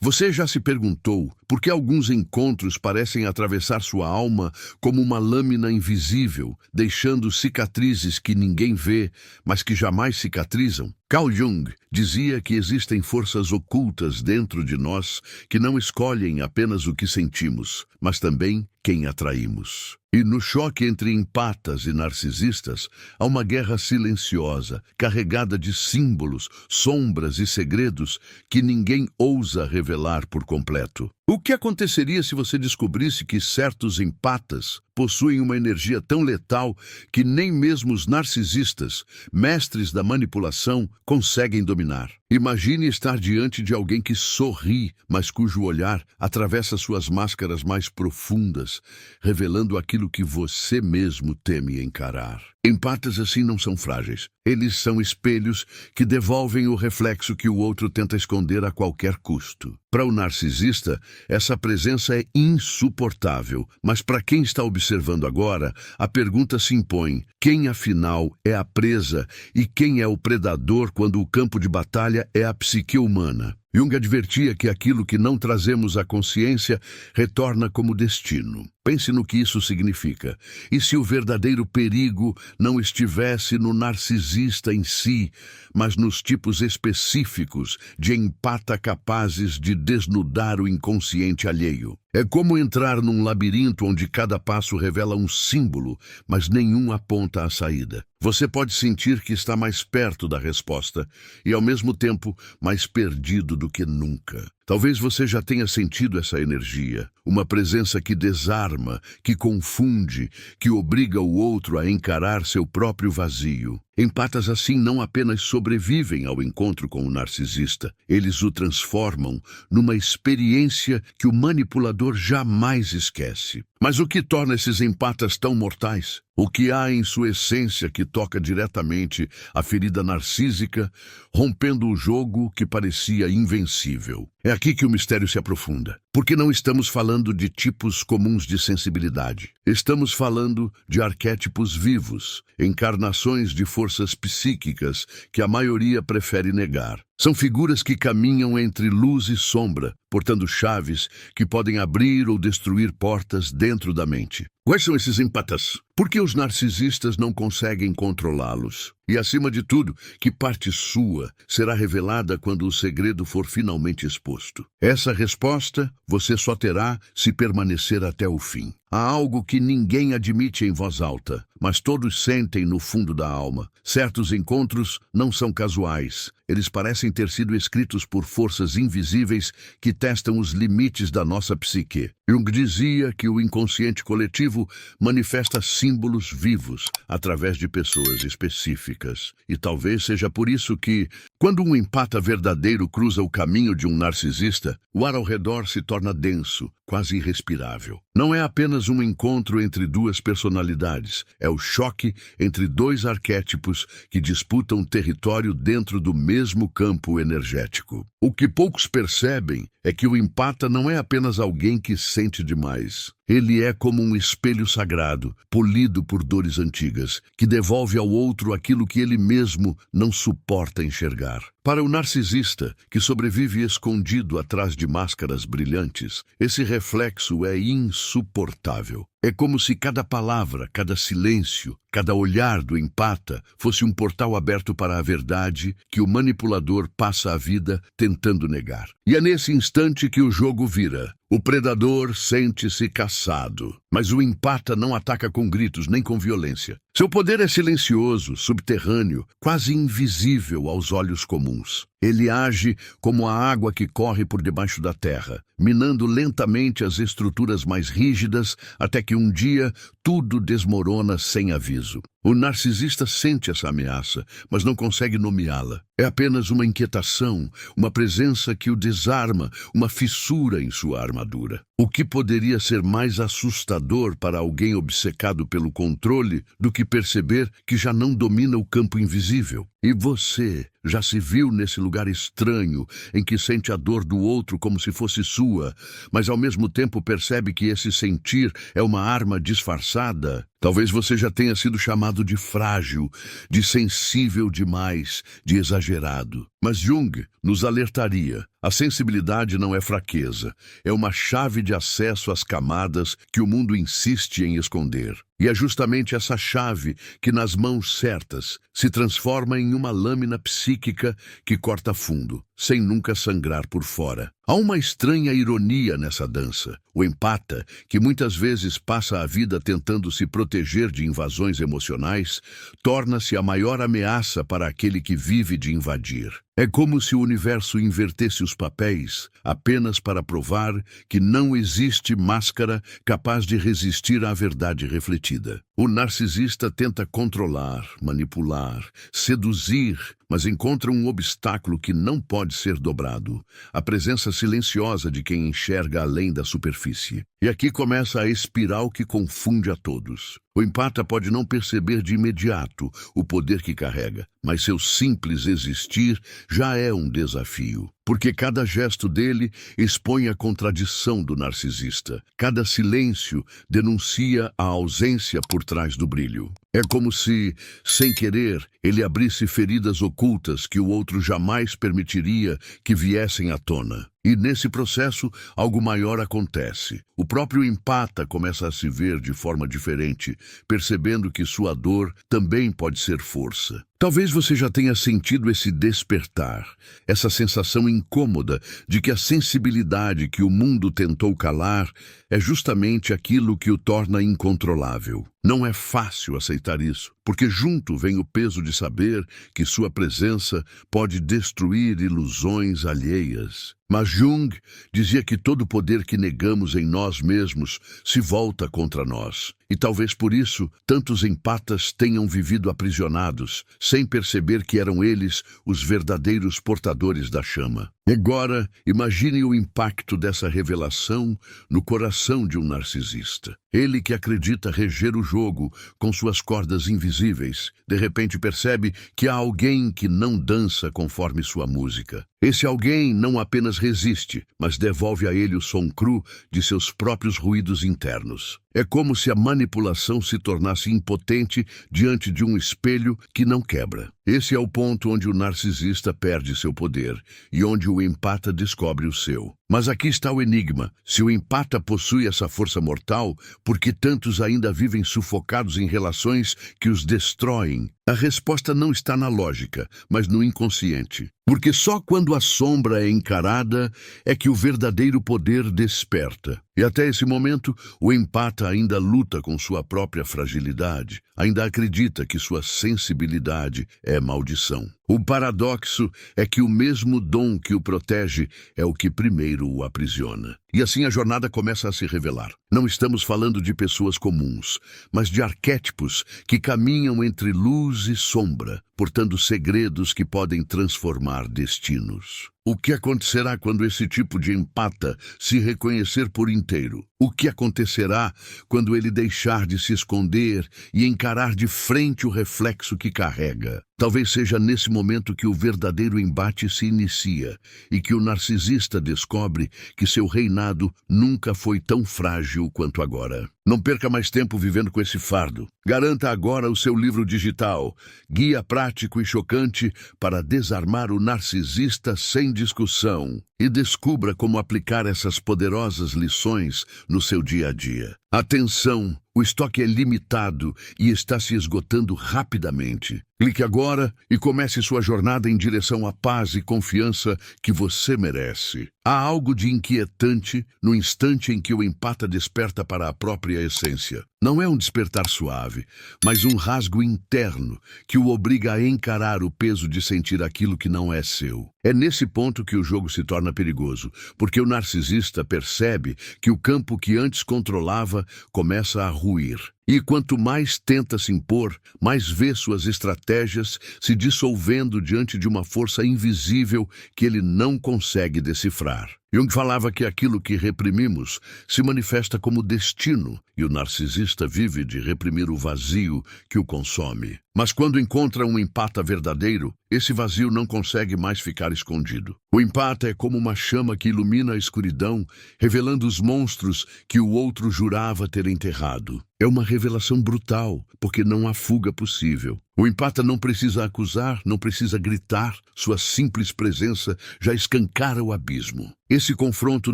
Você já se perguntou por que alguns encontros parecem atravessar sua alma como uma lâmina invisível, deixando cicatrizes que ninguém vê, mas que jamais cicatrizam? Carl Jung dizia que existem forças ocultas dentro de nós que não escolhem apenas o que sentimos, mas também quem atraímos. E no choque entre empatas e narcisistas, há uma guerra silenciosa, carregada de símbolos, sombras e segredos que ninguém ousa revelar por completo. O que aconteceria se você descobrisse que certos empatas possuem uma energia tão letal que nem mesmo os narcisistas, mestres da manipulação, conseguem dominar? Imagine estar diante de alguém que sorri, mas cujo olhar atravessa suas máscaras mais profundas, revelando aquilo que você mesmo teme encarar. Empatas assim não são frágeis. Eles são espelhos que devolvem o reflexo que o outro tenta esconder a qualquer custo. Para o narcisista, essa presença é insuportável, mas para quem está observando agora, a pergunta se impõe: quem afinal é a presa e quem é o predador quando o campo de batalha é a psique humana? Jung advertia que aquilo que não trazemos à consciência retorna como destino. Pense no que isso significa. E se o verdadeiro perigo não estivesse no narcisista em si, mas nos tipos específicos de empata capazes de desnudar o inconsciente alheio? É como entrar num labirinto onde cada passo revela um símbolo, mas nenhum aponta à saída. Você pode sentir que está mais perto da resposta e, ao mesmo tempo, mais perdido do que nunca. Talvez você já tenha sentido essa energia, uma presença que desarma, que confunde, que obriga o outro a encarar seu próprio vazio. Empatas assim não apenas sobrevivem ao encontro com o narcisista, eles o transformam numa experiência que o manipulador jamais esquece. Mas o que torna esses empatas tão mortais? O que há em sua essência que toca diretamente a ferida narcísica, rompendo o jogo que parecia invencível? É aqui que o mistério se aprofunda, porque não estamos falando de tipos comuns de sensibilidade. Estamos falando de arquétipos vivos, encarnações de forças psíquicas que a maioria prefere negar. São figuras que caminham entre luz e sombra, portando chaves que podem abrir ou destruir portas dentro da mente. Quais são esses empatas? Por que os narcisistas não conseguem controlá-los? E, acima de tudo, que parte sua será revelada quando o segredo for finalmente exposto? Essa resposta você só terá se permanecer até o fim. Há algo que ninguém admite em voz alta, mas todos sentem no fundo da alma. Certos encontros não são casuais. Eles parecem ter sido escritos por forças invisíveis que testam os limites da nossa psique. Jung dizia que o inconsciente coletivo manifesta símbolos vivos através de pessoas específicas. E talvez seja por isso que, quando um empata verdadeiro cruza o caminho de um narcisista, o ar ao redor se torna denso, quase irrespirável. Não é apenas um encontro entre duas personalidades, é o choque entre dois arquétipos que disputam território dentro do mesmo campo energético. O que poucos percebem é que o empata não é apenas alguém que sente demais. Ele é como um espelho sagrado, polido por dores antigas, que devolve ao outro aquilo que ele mesmo não suporta enxergar. Para o narcisista, que sobrevive escondido atrás de máscaras brilhantes, esse reflexo é insuportável. É como se cada palavra, cada silêncio, cada olhar do empata fosse um portal aberto para a verdade que o manipulador passa a vida tentando negar. E é nesse instante que o jogo vira. O predador sente-se caçado, mas o empata não ataca com gritos nem com violência. Seu poder é silencioso, subterrâneo, quase invisível aos olhos comuns. Ele age como a água que corre por debaixo da terra, minando lentamente as estruturas mais rígidas até que um dia tudo desmorona sem aviso. O narcisista sente essa ameaça, mas não consegue nomeá-la. É apenas uma inquietação, uma presença que o desarma, uma fissura em sua armadura. O que poderia ser mais assustador para alguém obcecado pelo controle do que perceber que já não domina o campo invisível? E você já se viu nesse lugar estranho em que sente a dor do outro como se fosse sua, mas ao mesmo tempo percebe que esse sentir é uma arma disfarçada? Talvez você já tenha sido chamado de frágil, de sensível demais, de exagerado. Mas Jung nos alertaria: a sensibilidade não é fraqueza, é uma chave de acesso às camadas que o mundo insiste em esconder. E é justamente essa chave que, nas mãos certas, se transforma em uma lâmina psíquica que corta fundo, sem nunca sangrar por fora. Há uma estranha ironia nessa dança. O empata, que muitas vezes passa a vida tentando se proteger de invasões emocionais, torna-se a maior ameaça para aquele que vive de invadir. É como se o universo invertesse os papéis apenas para provar que não existe máscara capaz de resistir à verdade refletida. O narcisista tenta controlar, manipular, seduzir, mas encontra um obstáculo que não pode ser dobrado: a presença silenciosa de quem enxerga além da superfície. E aqui começa a espiral que confunde a todos. O empata pode não perceber de imediato o poder que carrega, mas seu simples existir já é um desafio. Porque cada gesto dele expõe a contradição do narcisista. Cada silêncio denuncia a ausência por trás do brilho. É como se, sem querer, ele abrisse feridas ocultas que o outro jamais permitiria que viessem à tona. E nesse processo, algo maior acontece. O próprio empata começa a se ver de forma diferente, percebendo que sua dor também pode ser força. Talvez você já tenha sentido esse despertar, essa sensação incômoda de que a sensibilidade que o mundo tentou calar é justamente aquilo que o torna incontrolável. Não é fácil aceitar isso, porque junto vem o peso de saber que sua presença pode destruir ilusões alheias. Mas Jung dizia que todo o poder que negamos em nós mesmos se volta contra nós. E talvez por isso tantos empatas tenham vivido aprisionados, sem perceber que eram eles os verdadeiros portadores da chama. Agora, imagine o impacto dessa revelação no coração de um narcisista. Ele que acredita reger o jogo com suas cordas invisíveis, de repente percebe que há alguém que não dança conforme sua música. Esse alguém não apenas resiste, mas devolve a ele o som cru de seus próprios ruídos internos. É como se a manipulação se tornasse impotente diante de um espelho que não quebra. Esse é o ponto onde o narcisista perde seu poder e onde o empata descobre o seu. Mas aqui está o enigma. Se o empata possui essa força mortal, por que tantos ainda vivem sufocados em relações que os destroem? A resposta não está na lógica, mas no inconsciente. Porque só quando a sombra é encarada é que o verdadeiro poder desperta. E até esse momento, o empata ainda luta com sua própria fragilidade, ainda acredita que sua sensibilidade é maldição. O paradoxo é que o mesmo dom que o protege é o que primeiro o aprisiona. E assim a jornada começa a se revelar. Não estamos falando de pessoas comuns, mas de arquétipos que caminham entre luz e sombra, portando segredos que podem transformar destinos. O que acontecerá quando esse tipo de empata se reconhecer por inteiro? O que acontecerá quando ele deixar de se esconder e encarar de frente o reflexo que carrega? Talvez seja nesse momento que o verdadeiro embate se inicia e que o narcisista descobre que seu reinado nunca foi tão frágil quanto agora. Não perca mais tempo vivendo com esse fardo. Garanta agora o seu livro digital, Guia Prático e Chocante para Desarmar o Narcisista Sem Discussão, e descubra como aplicar essas poderosas lições no seu dia a dia. Atenção! O estoque é limitado e está se esgotando rapidamente. Clique agora e comece sua jornada em direção à paz e confiança que você merece. Há algo de inquietante no instante em que o empata desperta para a própria essência. Não é um despertar suave, mas um rasgo interno que o obriga a encarar o peso de sentir aquilo que não é seu. É nesse ponto que o jogo se torna perigoso, porque o narcisista percebe que o campo que antes controlava começa a ruir. E quanto mais tenta se impor, mais vê suas estratégias se dissolvendo diante de uma força invisível que ele não consegue decifrar. Jung falava que aquilo que reprimimos se manifesta como destino, e o narcisista vive de reprimir o vazio que o consome. Mas quando encontra um empata verdadeiro, esse vazio não consegue mais ficar escondido. O empata é como uma chama que ilumina a escuridão, revelando os monstros que o outro jurava ter enterrado. É uma revelação brutal, porque não há fuga possível. O empata não precisa acusar, não precisa gritar, sua simples presença já escancara o abismo. Esse confronto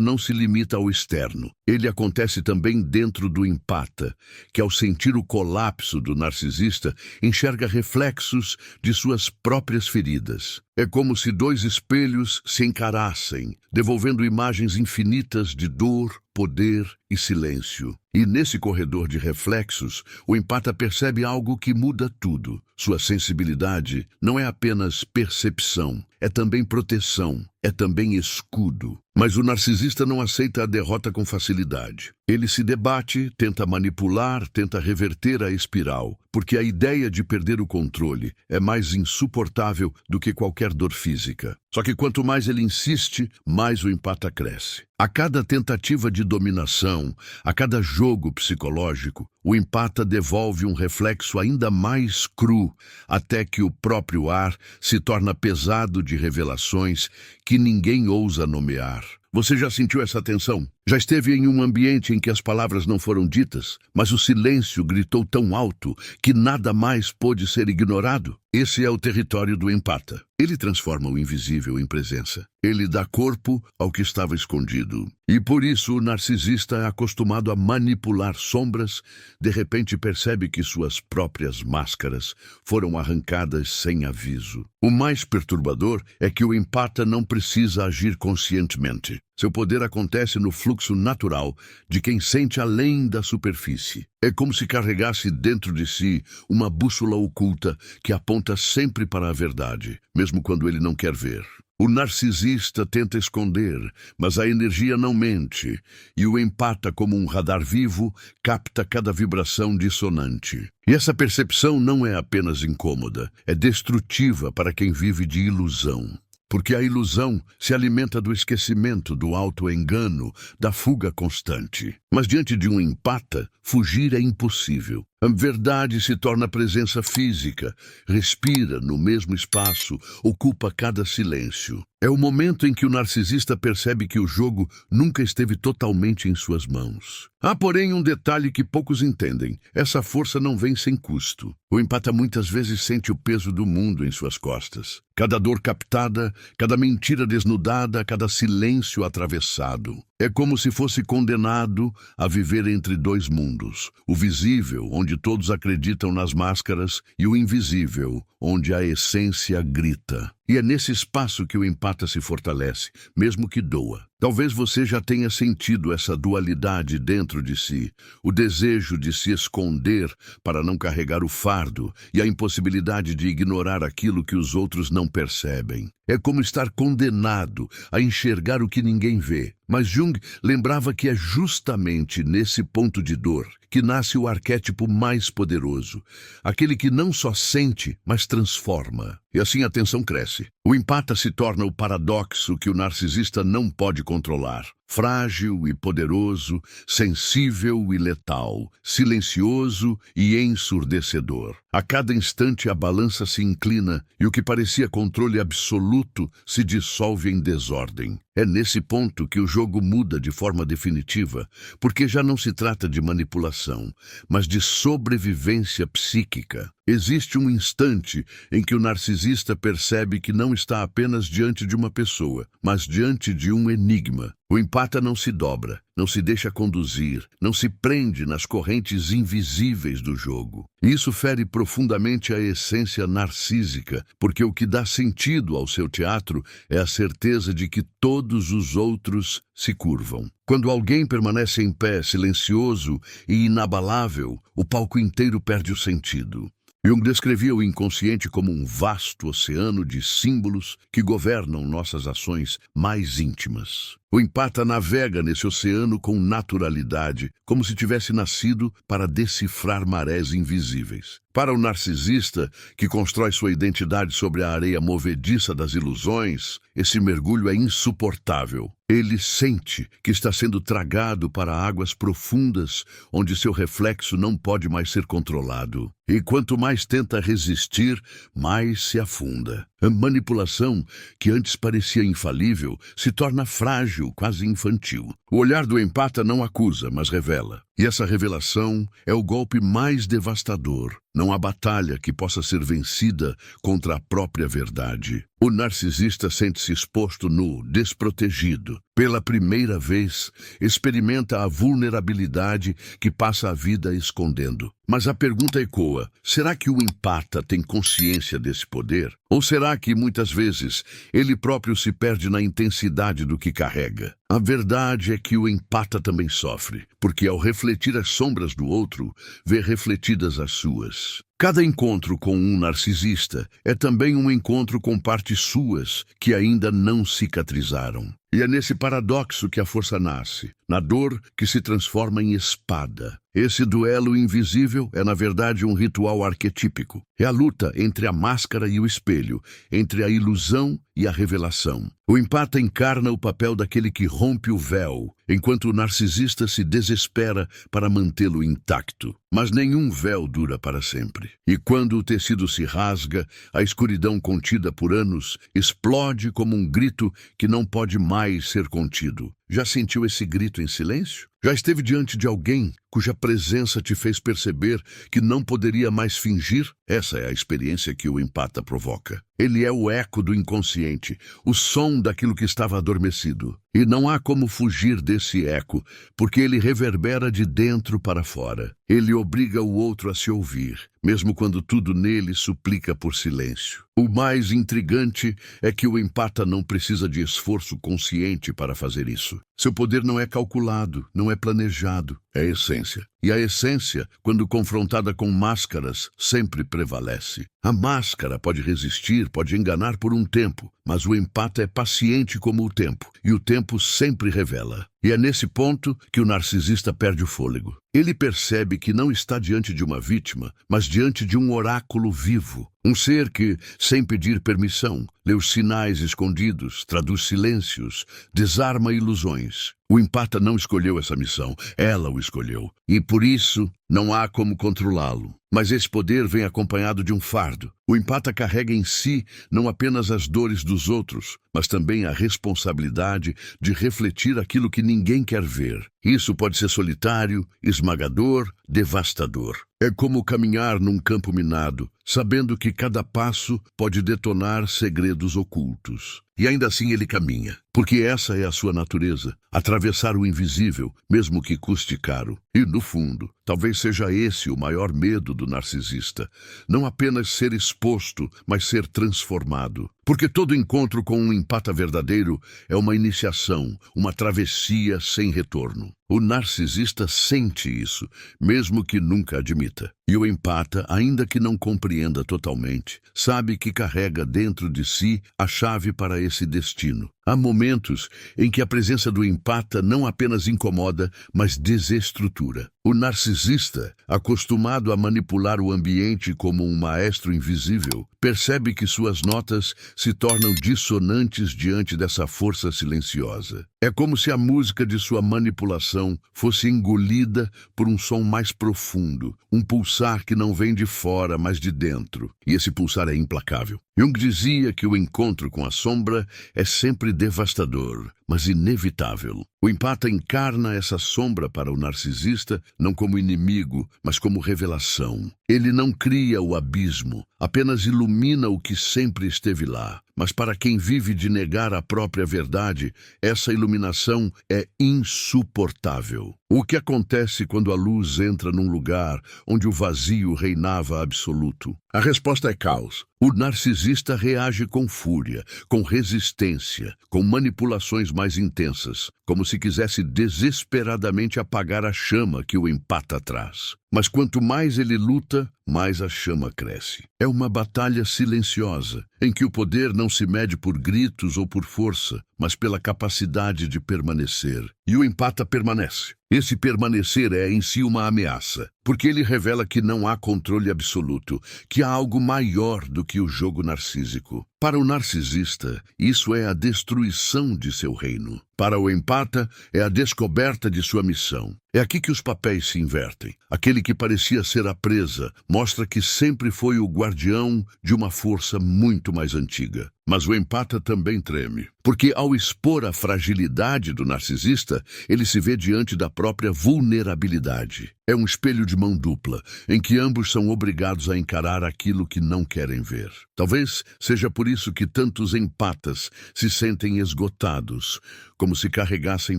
não se limita ao externo. Ele acontece também dentro do empata, que ao sentir o colapso do narcisista, enxerga reflexos de suas próprias feridas. É como se dois espelhos se encarassem, devolvendo imagens infinitas de dor, poder e silêncio. E nesse corredor de reflexos, o empata percebe algo que muda tudo. Sua sensibilidade não é apenas percepção, é também proteção, é também escudo. Mas o narcisista não aceita a derrota com facilidade. Ele se debate, tenta manipular, tenta reverter a espiral, porque a ideia de perder o controle é mais insuportável do que qualquer dor física. Só que quanto mais ele insiste, mais o empata cresce. A cada tentativa de dominação, a cada jogo psicológico, o empata devolve um reflexo ainda mais cru, até que o próprio ar se torna pesado de revelações que ninguém ousa nomear. Você já sentiu essa tensão? Já esteve em um ambiente em que as palavras não foram ditas, mas o silêncio gritou tão alto que nada mais pôde ser ignorado? Esse é o território do empata. Ele transforma o invisível em presença. Ele dá corpo ao que estava escondido. E por isso o narcisista é acostumado a manipular sombras, de repente percebe que suas próprias máscaras foram arrancadas sem aviso. O mais perturbador é que o empata não precisa agir conscientemente. Seu poder acontece no fluxo natural de quem sente além da superfície. É como se carregasse dentro de si uma bússola oculta que aponta sempre para a verdade, mesmo quando ele não quer ver. O narcisista tenta esconder, mas a energia não mente, e o empata, como um radar vivo, capta cada vibração dissonante. E essa percepção não é apenas incômoda, é destrutiva para quem vive de ilusão. Porque a ilusão se alimenta do esquecimento, do auto-engano, da fuga constante. Mas diante de um empata, fugir é impossível. A verdade se torna presença física, respira no mesmo espaço, ocupa cada silêncio. É o momento em que o narcisista percebe que o jogo nunca esteve totalmente em suas mãos. Há, porém, um detalhe que poucos entendem. Essa força não vem sem custo. O empata muitas vezes sente o peso do mundo em suas costas. Cada dor captada, cada mentira desnudada, cada silêncio atravessado. É como se fosse condenado a viver entre dois mundos. O visível, onde todos acreditam nas máscaras, e o invisível, onde a essência grita. E é nesse espaço que o empata se fortalece, mesmo que doa. Talvez você já tenha sentido essa dualidade dentro de si, o desejo de se esconder para não carregar o fardo e a impossibilidade de ignorar aquilo que os outros não percebem. É como estar condenado a enxergar o que ninguém vê. Mas Jung lembrava que é justamente nesse ponto de dor que nasce o arquétipo mais poderoso, aquele que não só sente, mas transforma. E assim a tensão cresce. O empata se torna o paradoxo que o narcisista não pode controlar. Frágil e poderoso, sensível e letal, silencioso e ensurdecedor. A cada instante a balança se inclina e o que parecia controle absoluto se dissolve em desordem. É nesse ponto que o jogo muda de forma definitiva, porque já não se trata de manipulação, mas de sobrevivência psíquica. Existe um instante em que o narcisista percebe que não está apenas diante de uma pessoa, mas diante de um enigma. O empata não se dobra, não se deixa conduzir, não se prende nas correntes invisíveis do jogo. Isso fere profundamente a essência narcísica, porque o que dá sentido ao seu teatro é a certeza de que todos os outros se curvam. Quando alguém permanece em pé, silencioso e inabalável, o palco inteiro perde o sentido. Jung descrevia o inconsciente como um vasto oceano de símbolos que governam nossas ações mais íntimas. O empata navega nesse oceano com naturalidade, como se tivesse nascido para decifrar marés invisíveis. Para o narcisista, que constrói sua identidade sobre a areia movediça das ilusões, esse mergulho é insuportável. Ele sente que está sendo tragado para águas profundas, onde seu reflexo não pode mais ser controlado. E quanto mais tenta resistir, mais se afunda. A manipulação, que antes parecia infalível, se torna frágil, quase infantil. O olhar do empata não acusa, mas revela. E essa revelação é o golpe mais devastador. Não há batalha que possa ser vencida contra a própria verdade. O narcisista sente-se exposto nu, desprotegido. Pela primeira vez, experimenta a vulnerabilidade que passa a vida escondendo. Mas a pergunta ecoa: será que o empata tem consciência desse poder? Ou será que, muitas vezes, ele próprio se perde na intensidade do que carrega? A verdade é que o empata também sofre, porque ao refletir as sombras do outro, vê refletidas as suas. Cada encontro com um narcisista é também um encontro com partes suas que ainda não cicatrizaram. E é nesse paradoxo que a força nasce, na dor que se transforma em espada. Esse duelo invisível é, na verdade, um ritual arquetípico. É a luta entre a máscara e o espelho, entre a ilusão e a revelação. O empata encarna o papel daquele que rompe o véu, enquanto o narcisista se desespera para mantê-lo intacto. Mas nenhum véu dura para sempre. E quando o tecido se rasga, a escuridão contida por anos explode como um grito que não pode mais ser contido. Já sentiu esse grito em silêncio? Já esteve diante de alguém cuja presença te fez perceber que não poderia mais fingir? Essa é a experiência que o empata provoca. Ele é o eco do inconsciente, o som daquilo que estava adormecido. E não há como fugir desse eco, porque ele reverbera de dentro para fora. Ele obriga o outro a se ouvir, mesmo quando tudo nele suplica por silêncio. O mais intrigante é que o empata não precisa de esforço consciente para fazer isso. Seu poder não é calculado, não é planejado, é essência. E a essência, quando confrontada com máscaras, sempre prevalece. A máscara pode resistir, pode enganar por um tempo, mas o empata é paciente como o tempo, e o tempo sempre revela. E é nesse ponto que o narcisista perde o fôlego. Ele percebe que não está diante de uma vítima, mas diante de um oráculo vivo. Um ser que, sem pedir permissão, lê os sinais escondidos, traduz silêncios, desarma ilusões. O empata não escolheu essa missão, ela o escolheu. E por isso, não há como controlá-lo. Mas esse poder vem acompanhado de um fardo. O empata carrega em si não apenas as dores dos outros, mas também a responsabilidade de refletir aquilo que ninguém quer ver. Isso pode ser solitário, esmagador, devastador. É como caminhar num campo minado, sabendo que cada passo pode detonar segredos ocultos. E ainda assim ele caminha, porque essa é a sua natureza, atravessar o invisível, mesmo que custe caro. E, no fundo, talvez seja esse o maior medo do narcisista. Não apenas ser exposto, mas ser transformado. Porque todo encontro com um empata verdadeiro é uma iniciação, uma travessia sem retorno. O narcisista sente isso, mesmo que nunca admita. E o empata, ainda que não compreenda totalmente, sabe que carrega dentro de si a chave para esse destino. Há momentos em que a presença do empata não apenas incomoda, mas desestrutura. O narcisista, acostumado a manipular o ambiente como um maestro invisível, percebe que suas notas se tornam dissonantes diante dessa força silenciosa. É como se a música de sua manipulação fosse engolida por um som mais profundo, um pulsar que não vem de fora, mas de dentro. E esse pulsar é implacável. Jung dizia que o encontro com a sombra é sempre devastador, mas inevitável. O empata encarna essa sombra para o narcisista não como inimigo, mas como revelação. Ele não cria o abismo, apenas ilumina o que sempre esteve lá. Mas para quem vive de negar a própria verdade, essa iluminação é insuportável. O que acontece quando a luz entra num lugar onde o vazio reinava absoluto? A resposta é caos. O narcisista reage com fúria, com resistência, com manipulações mais intensas, como se quisesse desesperadamente apagar a chama que o empata traz. Mas quanto mais ele luta, mais a chama cresce. É uma batalha silenciosa, em que o poder não se mede por gritos ou por força, mas pela capacidade de permanecer. E o empata permanece. Esse permanecer é em si uma ameaça, porque ele revela que não há controle absoluto, que há algo maior do que o jogo narcísico. Para o narcisista, isso é a destruição de seu reino. Para o empata, é a descoberta de sua missão. É aqui que os papéis se invertem. Aquele que parecia ser a presa mostra que sempre foi o guardião de uma força muito mais antiga. Mas o empata também treme, porque ao expor a fragilidade do narcisista, ele se vê diante da própria vulnerabilidade. É um espelho de mão dupla, em que ambos são obrigados a encarar aquilo que não querem ver. Talvez seja por isso que tantos empatas se sentem esgotados, como se carregassem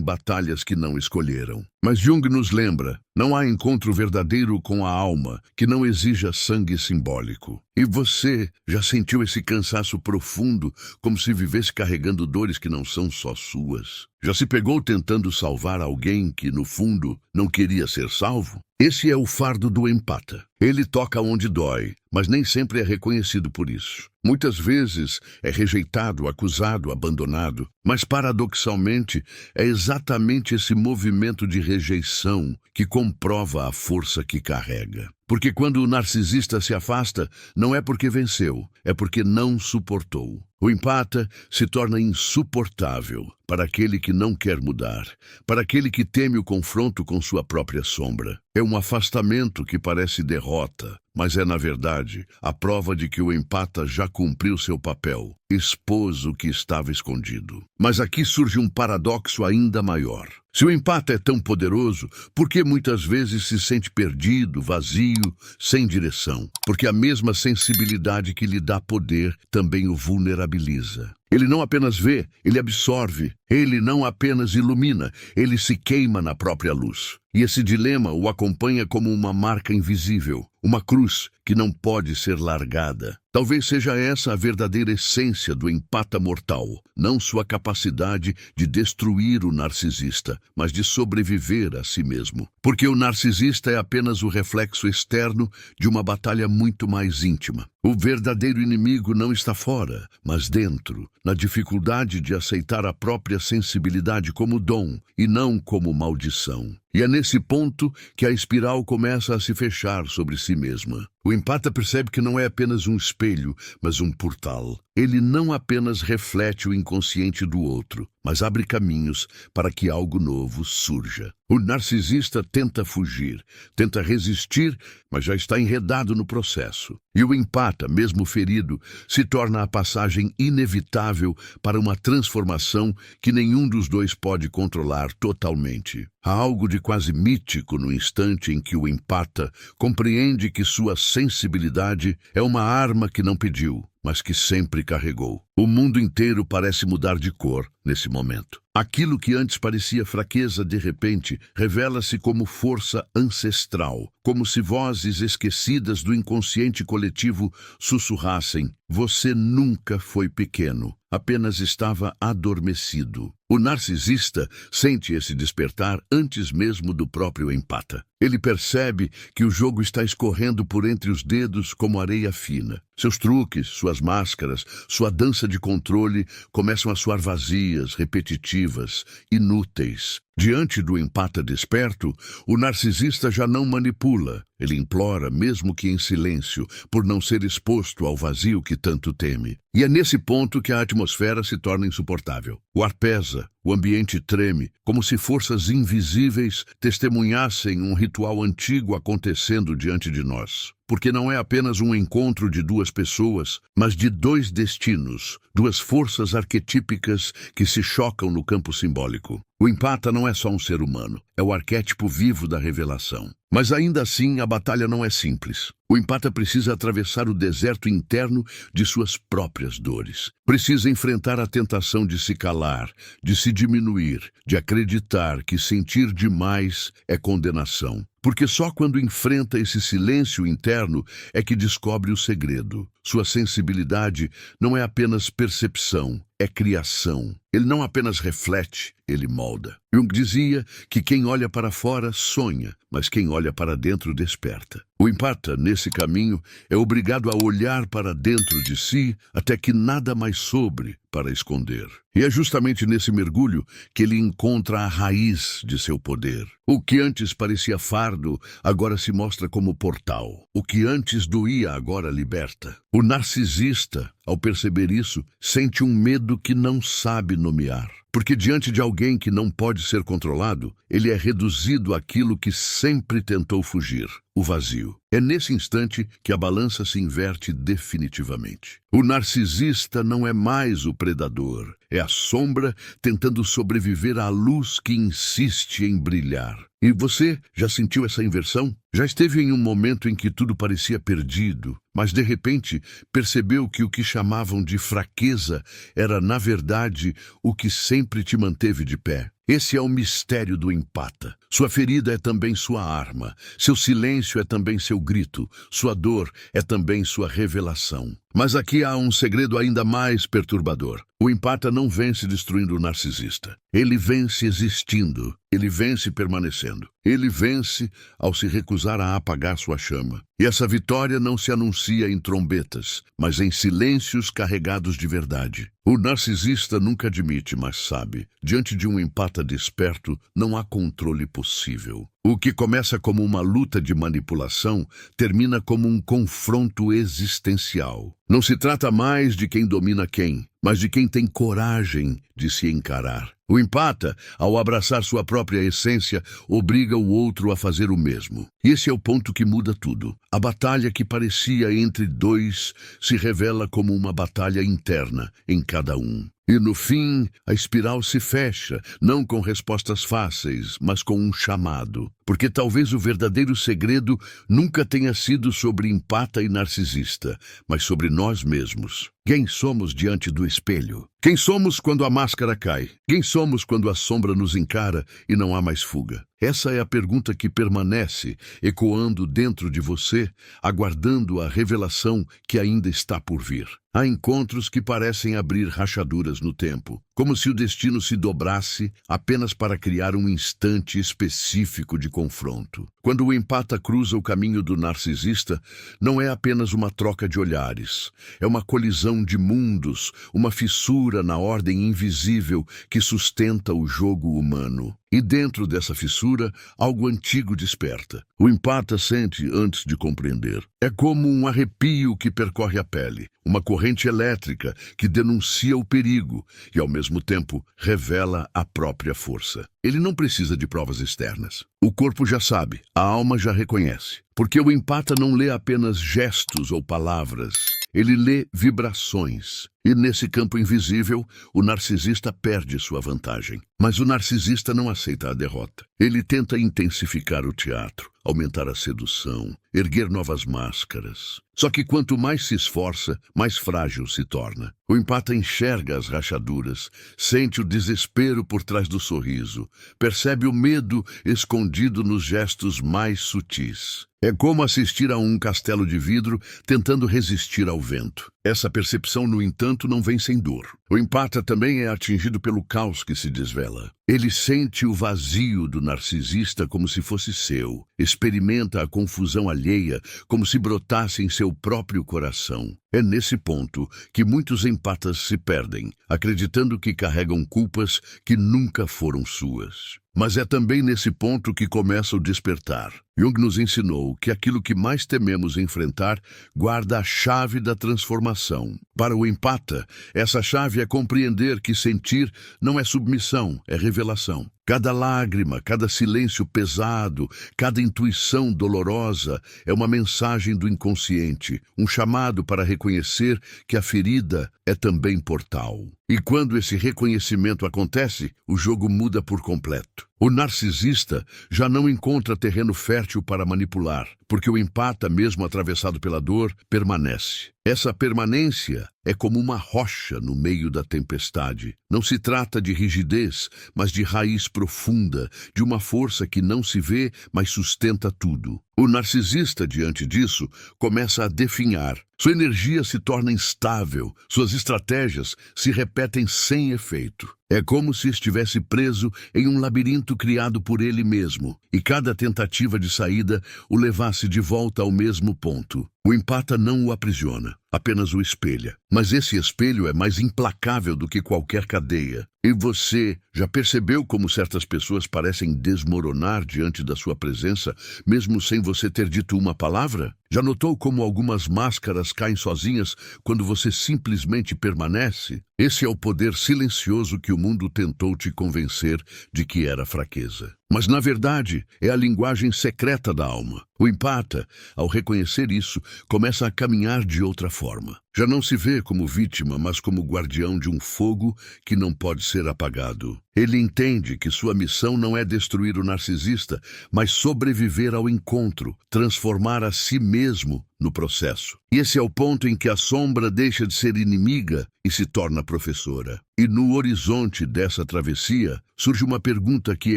batalhas que não escolheram. Mas Jung nos lembra, não há encontro verdadeiro com a alma que não exija sangue simbólico. E você já sentiu esse cansaço profundo, como se vivesse carregando dores que não são só suas? Já se pegou tentando salvar alguém que, no fundo, não queria ser salvo? Esse é o fardo do empata. Ele toca onde dói, mas nem sempre é reconhecido por isso. Muitas vezes é rejeitado, acusado, abandonado, mas paradoxalmente é exatamente esse movimento de rejeição que comprova a força que carrega. Porque quando o narcisista se afasta, não é porque venceu, é porque não suportou. O empata se torna insuportável para aquele que não quer mudar, para aquele que teme o confronto com sua própria sombra. É um afastamento que parece derrota, mas é, na verdade, a prova de que o empata já cumpriu seu papel, expôs o que estava escondido. Mas aqui surge um paradoxo ainda maior. Se o empata é tão poderoso, por que muitas vezes se sente perdido, vazio, sem direção? Porque a mesma sensibilidade que lhe dá poder também o vulnerabiliza. Ele não apenas vê, ele absorve. Ele não apenas ilumina, ele se queima na própria luz. E esse dilema o acompanha como uma marca invisível, uma cruz que não pode ser largada. Talvez seja essa a verdadeira essência do empata mortal, não sua capacidade de destruir o narcisista, mas de sobreviver a si mesmo. Porque o narcisista é apenas o reflexo externo de uma batalha muito mais íntima. O verdadeiro inimigo não está fora, mas dentro, na dificuldade de aceitar a própria sensibilidade como dom e não como maldição. E é nesse ponto que a espiral começa a se fechar sobre si mesma. O empata percebe que não é apenas um espelho, mas um portal. Ele não apenas reflete o inconsciente do outro, mas abre caminhos para que algo novo surja. O narcisista tenta fugir, tenta resistir, mas já está enredado no processo. E o empata, mesmo ferido, se torna a passagem inevitável para uma transformação que nenhum dos dois pode controlar totalmente. Há algo de quase mítico no instante em que o empata compreende que sua sensibilidade é uma arma que não pediu, mas que sempre carregou. O mundo inteiro parece mudar de cor nesse momento. Aquilo que antes parecia fraqueza, de repente, revela-se como força ancestral, como se vozes esquecidas do inconsciente coletivo sussurrassem: "Você nunca foi pequeno, apenas estava adormecido." O narcisista sente esse despertar antes mesmo do próprio empata. Ele percebe que o jogo está escorrendo por entre os dedos como areia fina. Seus truques, suas máscaras, sua dança de controle começam a soar vazias, repetitivas, inúteis. Diante do empata desperto, o narcisista já não manipula. Ele implora, mesmo que em silêncio, por não ser exposto ao vazio que tanto teme. E é nesse ponto que a atmosfera se torna insuportável. O ar pesa, o ambiente treme, como se forças invisíveis testemunhassem um ritual antigo acontecendo diante de nós. Porque não é apenas um encontro de duas pessoas, mas de dois destinos, duas forças arquetípicas que se chocam no campo simbólico. O empata não é só um ser humano, é o arquétipo vivo da revelação. Mas ainda assim, a batalha não é simples. O empata precisa atravessar o deserto interno de suas próprias dores. Precisa enfrentar a tentação de se calar, de se diminuir, de acreditar que sentir demais é condenação. Porque só quando enfrenta esse silêncio interno é que descobre o segredo. Sua sensibilidade não é apenas percepção, é criação. Ele não apenas reflete, ele molda. Jung dizia que quem olha para fora sonha, mas quem olha para dentro desperta. O empata, nesse caminho, é obrigado a olhar para dentro de si até que nada mais sobre para esconder. E é justamente nesse mergulho que ele encontra a raiz de seu poder. O que antes parecia fardo, agora se mostra como portal. O que antes doía, agora liberta. O narcisista, ao perceber isso, sente um medo que não sabe nomear. Porque diante de alguém que não pode ser controlado, ele é reduzido àquilo que sempre tentou fugir, o vazio. É nesse instante que a balança se inverte definitivamente. O narcisista não é mais o predador, é a sombra tentando sobreviver à luz que insiste em brilhar. E você já sentiu essa inversão? Já esteve em um momento em que tudo parecia perdido, mas de repente percebeu que o que chamavam de fraqueza era, na verdade, o que sempre te manteve de pé. Esse é o mistério do empata. Sua ferida é também sua arma, seu silêncio é também seu grito, sua dor é também sua revelação. Mas aqui há um segredo ainda mais perturbador. O empata não vence destruindo o narcisista. Ele vence existindo, ele vence permanecendo. Ele vence ao se recusar a apagar sua chama. E essa vitória não se anuncia em trombetas, mas em silêncios carregados de verdade. O narcisista nunca admite, mas sabe. Diante de um empata desperto, não há controle possível. O que começa como uma luta de manipulação termina como um confronto existencial. Não se trata mais de quem domina quem, mas de quem tem coragem de se encarar. O empata, ao abraçar sua própria essência, obriga o outro a fazer o mesmo. E esse é o ponto que muda tudo. A batalha que parecia entre dois se revela como uma batalha interna em cada um. E no fim, a espiral se fecha, não com respostas fáceis, mas com um chamado. Porque talvez o verdadeiro segredo nunca tenha sido sobre empata e narcisista, mas sobre nós mesmos. Quem somos diante do espelho? Quem somos quando a máscara cai? Quem somos quando a sombra nos encara e não há mais fuga? Essa é a pergunta que permanece, ecoando dentro de você, aguardando a revelação que ainda está por vir. Há encontros que parecem abrir rachaduras no tempo, como se o destino se dobrasse apenas para criar um instante específico de confronto. Quando o empata cruza o caminho do narcisista, não é apenas uma troca de olhares, é uma colisão de mundos, uma fissura na ordem invisível que sustenta o jogo humano. E dentro dessa fissura, algo antigo desperta. O empata sente antes de compreender. É como um arrepio que percorre a pele, uma corrente elétrica que denuncia o perigo e, ao mesmo tempo, revela a própria força. Ele não precisa de provas externas. O corpo já sabe, a alma já reconhece. Porque o empata não lê apenas gestos ou palavras, ele lê vibrações. E nesse campo invisível, o narcisista perde sua vantagem. Mas o narcisista não aceita a derrota. Ele tenta intensificar o teatro, aumentar a sedução, erguer novas máscaras. Só que quanto mais se esforça, mais frágil se torna. O empata enxerga as rachaduras, sente o desespero por trás do sorriso, percebe o medo escondido nos gestos mais sutis. É como assistir a um castelo de vidro tentando resistir ao vento. Essa percepção, no entanto, não vem sem dor. O empata também é atingido pelo caos que se desvela. Ele sente o vazio do narcisista como se fosse seu. Experimenta a confusão alheia como se brotasse em seu próprio coração. É nesse ponto que muitos empatas se perdem, acreditando que carregam culpas que nunca foram suas. Mas é também nesse ponto que começa o despertar. Jung nos ensinou que aquilo que mais tememos enfrentar guarda a chave da transformação. Para o empata, essa chave é compreender que sentir não é submissão, é revelação. Cada lágrima, cada silêncio pesado, cada intuição dolorosa é uma mensagem do inconsciente, um chamado para reconhecer que a ferida é também portal. E quando esse reconhecimento acontece, o jogo muda por completo. O narcisista já não encontra terreno fértil para manipular, porque o empata, mesmo atravessado pela dor, permanece. Essa permanência é como uma rocha no meio da tempestade. Não se trata de rigidez, mas de raiz profunda, de uma força que não se vê, mas sustenta tudo. O narcisista, diante disso, começa a definhar. Sua energia se torna instável, suas estratégias se repetem sem efeito. É como se estivesse preso em um labirinto criado por ele mesmo, e cada tentativa de saída o levasse de volta ao mesmo ponto. O empata não o aprisiona, apenas o espelha. Mas esse espelho é mais implacável do que qualquer cadeia. E você já percebeu como certas pessoas parecem desmoronar diante da sua presença, mesmo sem você ter dito uma palavra? Já notou como algumas máscaras caem sozinhas quando você simplesmente permanece? Esse é o poder silencioso que o mundo tentou te convencer de que era fraqueza. Mas, na verdade, é a linguagem secreta da alma. O empata, ao reconhecer isso, começa a caminhar de outra forma. Já não se vê como vítima, mas como guardião de um fogo que não pode ser apagado. Ele entende que sua missão não é destruir o narcisista, mas sobreviver ao encontro, transformar a si mesmo no processo. E esse é o ponto em que a sombra deixa de ser inimiga e se torna professora. E no horizonte dessa travessia, surge uma pergunta que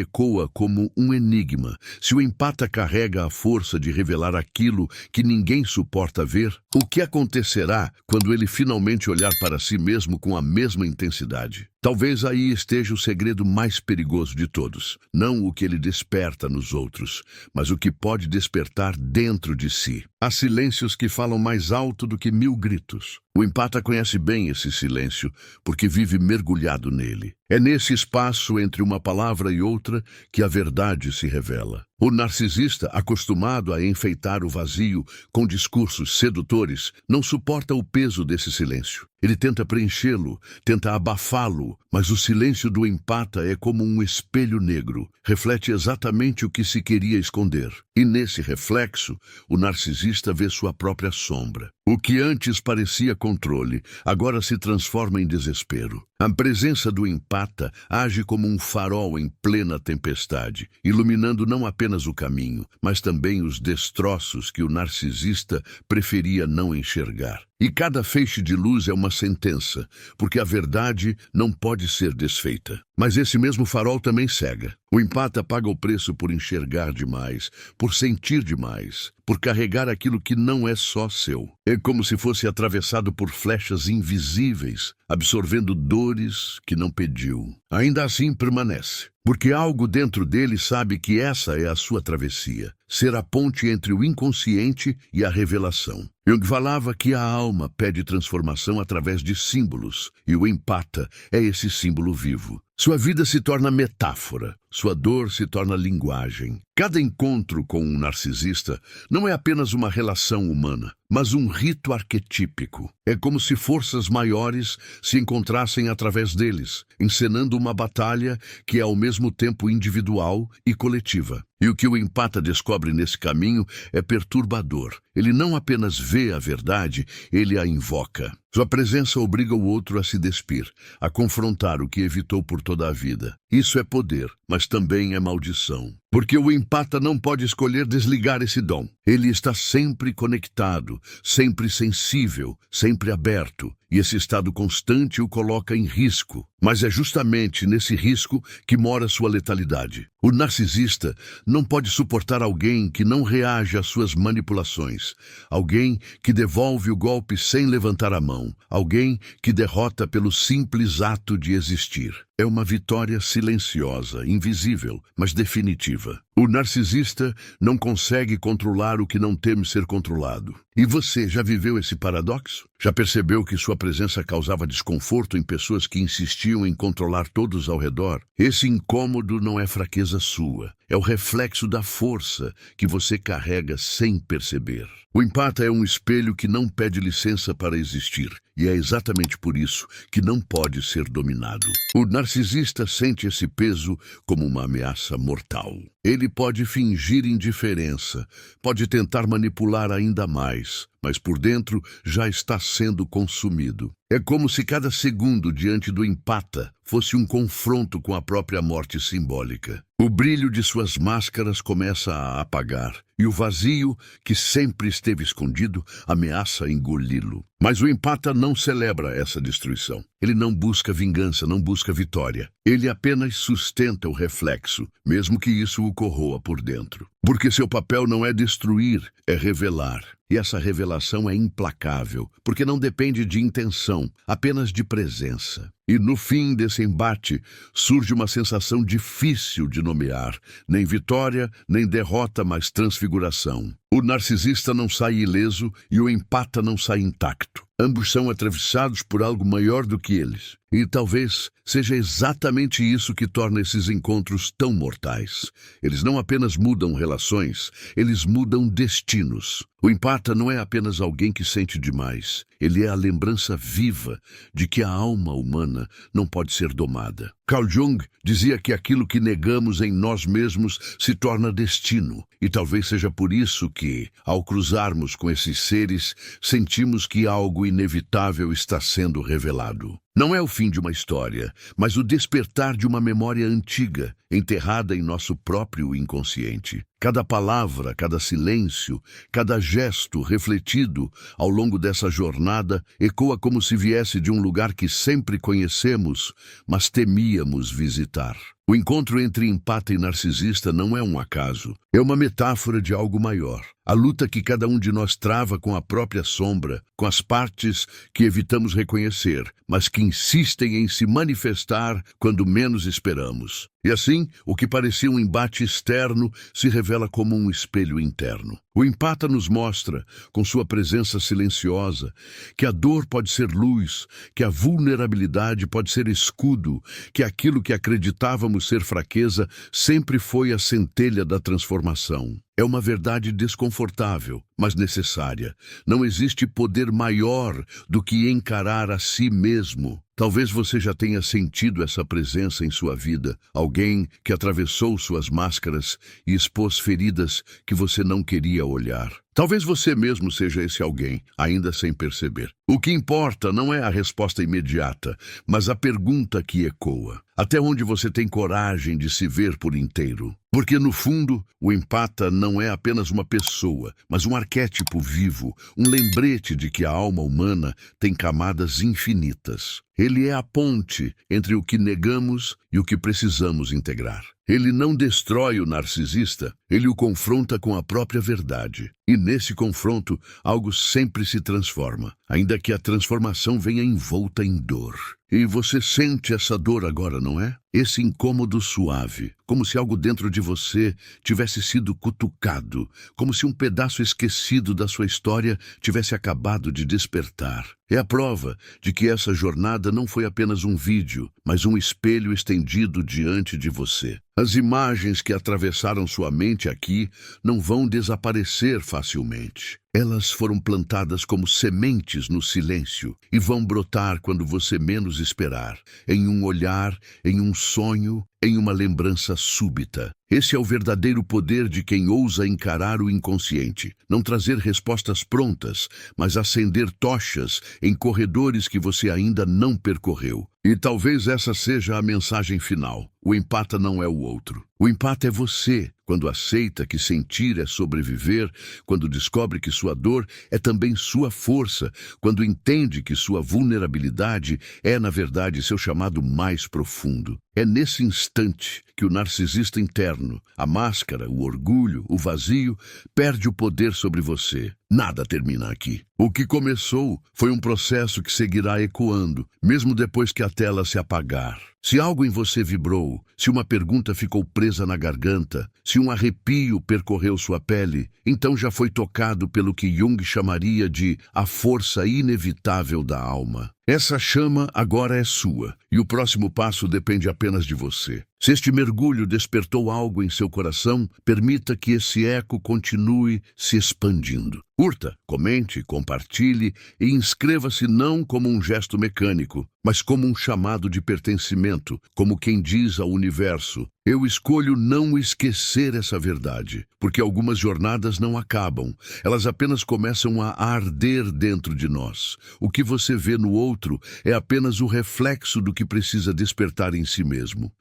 ecoa como um enigma. Se o empata carrega a força de revelar aquilo que ninguém suporta ver, o que acontecerá quando ele finalmente olhar para si mesmo com a mesma intensidade? Talvez aí esteja o segredo mais perigoso de todos. Não o que ele desperta nos outros, mas o que pode despertar dentro de si. Há silêncios que falam mais alto do que 1000 gritos. O empata conhece bem esse silêncio, porque vive mergulhado nele. É nesse espaço entre uma palavra e outra que a verdade se revela. O narcisista, acostumado a enfeitar o vazio com discursos sedutores, não suporta o peso desse silêncio. Ele tenta preenchê-lo, tenta abafá-lo, mas o silêncio do empata é como um espelho negro. Reflete exatamente o que se queria esconder. E nesse reflexo, o narcisista vê sua própria sombra. O que antes parecia controle, agora se transforma em desespero. A presença do empata age como um farol em plena tempestade, iluminando não apenas o caminho, mas também os destroços que o narcisista preferia não enxergar. E cada feixe de luz é uma sentença, porque a verdade não pode ser desfeita. Mas esse mesmo farol também cega. O empata paga o preço por enxergar demais, por sentir demais, por carregar aquilo que não é só seu. É como se fosse atravessado por flechas invisíveis, absorvendo dores que não pediu. Ainda assim permanece, porque algo dentro dele sabe que essa é a sua travessia, ser a ponte entre o inconsciente e a revelação. Jung falava que a alma pede transformação através de símbolos, e o empata é esse símbolo vivo. Sua vida se torna metáfora, sua dor se torna linguagem. Cada encontro com um narcisista não é apenas uma relação humana, mas um rito arquetípico. É como se forças maiores se encontrassem através deles, encenando uma batalha que é ao mesmo tempo individual e coletiva. E o que o empata descobre nesse caminho é perturbador. Ele não apenas vê a verdade, ele a invoca. Sua presença obriga o outro a se despir, a confrontar o que evitou por toda a vida. Isso é poder, mas também é maldição. Porque o empata não pode escolher desligar esse dom. Ele está sempre conectado, sempre sensível, sempre aberto. E esse estado constante o coloca em risco. Mas é justamente nesse risco que mora sua letalidade. O narcisista não pode suportar alguém que não reage às suas manipulações. Alguém que devolve o golpe sem levantar a mão. Alguém que derrota pelo simples ato de existir. É uma vitória silenciosa, invisível, mas definitiva. O narcisista não consegue controlar o que não teme ser controlado. E você já viveu esse paradoxo? Já percebeu que sua presença causava desconforto em pessoas que insistiam em controlar todos ao redor? Esse incômodo não é fraqueza sua. É o reflexo da força que você carrega sem perceber. O empata é um espelho que não pede licença para existir. E é exatamente por isso que não pode ser dominado. O narcisista sente esse peso como uma ameaça mortal. Ele pode fingir indiferença, pode tentar manipular ainda mais, mas por dentro já está sendo consumido. É como se cada segundo diante do empata fosse um confronto com a própria morte simbólica. O brilho de suas máscaras começa a apagar, e o vazio, que sempre esteve escondido, ameaça engoli-lo. Mas o empata não celebra essa destruição. Ele não busca vingança, não busca vitória. Ele apenas sustenta o reflexo, mesmo que isso o corroa por dentro. Porque seu papel não é destruir, é revelar. E essa revelação é implacável, porque não depende de intenção, apenas de presença. E no fim desse embate, surge uma sensação difícil de nomear. Nem vitória, nem derrota, mas transfiguração. O narcisista não sai ileso e o empata não sai intacto. Ambos são atravessados por algo maior do que eles. E talvez seja exatamente isso que torna esses encontros tão mortais. Eles não apenas mudam relações, eles mudam destinos. O empata não é apenas alguém que sente demais. Ele é a lembrança viva de que a alma humana não pode ser domada. Carl Jung dizia que aquilo que negamos em nós mesmos se torna destino. E talvez seja por isso que, ao cruzarmos com esses seres, sentimos que algo inevitável está sendo revelado. Não é o fim de uma história, mas o despertar de uma memória antiga, enterrada em nosso próprio inconsciente. Cada palavra, cada silêncio, cada gesto refletido ao longo dessa jornada ecoa como se viesse de um lugar que sempre conhecemos, mas temíamos visitar. O encontro entre empata e narcisista não é um acaso, é uma metáfora de algo maior. A luta que cada um de nós trava com a própria sombra, com as partes que evitamos reconhecer, mas que insistem em se manifestar quando menos esperamos. E assim, o que parecia um embate externo se revela como um espelho interno. O empata nos mostra, com sua presença silenciosa, que a dor pode ser luz, que a vulnerabilidade pode ser escudo, que aquilo que acreditávamos ser fraqueza sempre foi a centelha da transformação. É uma verdade desconfortável, mas necessária. Não existe poder maior do que encarar a si mesmo. Talvez você já tenha sentido essa presença em sua vida, alguém que atravessou suas máscaras e expôs feridas que você não queria olhar. Talvez você mesmo seja esse alguém, ainda sem perceber. O que importa não é a resposta imediata, mas a pergunta que ecoa. Até onde você tem coragem de se ver por inteiro? Porque, no fundo, o empata não é apenas uma pessoa, mas um arquétipo vivo, um lembrete de que a alma humana tem camadas infinitas. Ele é a ponte entre o que negamos e o que precisamos integrar. Ele não destrói o narcisista, ele o confronta com a própria verdade. E nesse confronto, algo sempre se transforma, ainda que a transformação venha envolta em dor. E você sente essa dor agora, não é? Esse incômodo suave, como se algo dentro de você tivesse sido cutucado, como se um pedaço esquecido da sua história tivesse acabado de despertar. É a prova de que essa jornada não foi apenas um vídeo, mas um espelho estendido diante de você. As imagens que atravessaram sua mente aqui não vão desaparecer facilmente. Elas foram plantadas como sementes no silêncio e vão brotar quando você menos esperar, em um olhar, em um sonho, em uma lembrança súbita. Esse é o verdadeiro poder de quem ousa encarar o inconsciente. Não trazer respostas prontas, mas acender tochas em corredores que você ainda não percorreu. E talvez essa seja a mensagem final. O empata não é o outro. O empata é você, quando aceita que sentir é sobreviver, quando descobre que sua dor é também sua força, quando entende que sua vulnerabilidade é, na verdade, seu chamado mais profundo. É nesse instante que o narcisista interno, a máscara, o orgulho, o vazio, perde o poder sobre você. Nada termina aqui. O que começou foi um processo que seguirá ecoando, mesmo depois que a tela se apagar. Se algo em você vibrou, se uma pergunta ficou presa na garganta, se um arrepio percorreu sua pele, então já foi tocado pelo que Jung chamaria de a força inevitável da alma. Essa chama agora é sua, e o próximo passo depende apenas de você. Se este mergulho despertou algo em seu coração, permita que esse eco continue se expandindo. Curta, comente, compartilhe e inscreva-se não como um gesto mecânico, mas como um chamado de pertencimento, como quem diz ao universo: eu escolho não esquecer essa verdade, porque algumas jornadas não acabam, elas apenas começam a arder dentro de nós. O que você vê no outro é apenas o reflexo do que precisa despertar em si mesmo.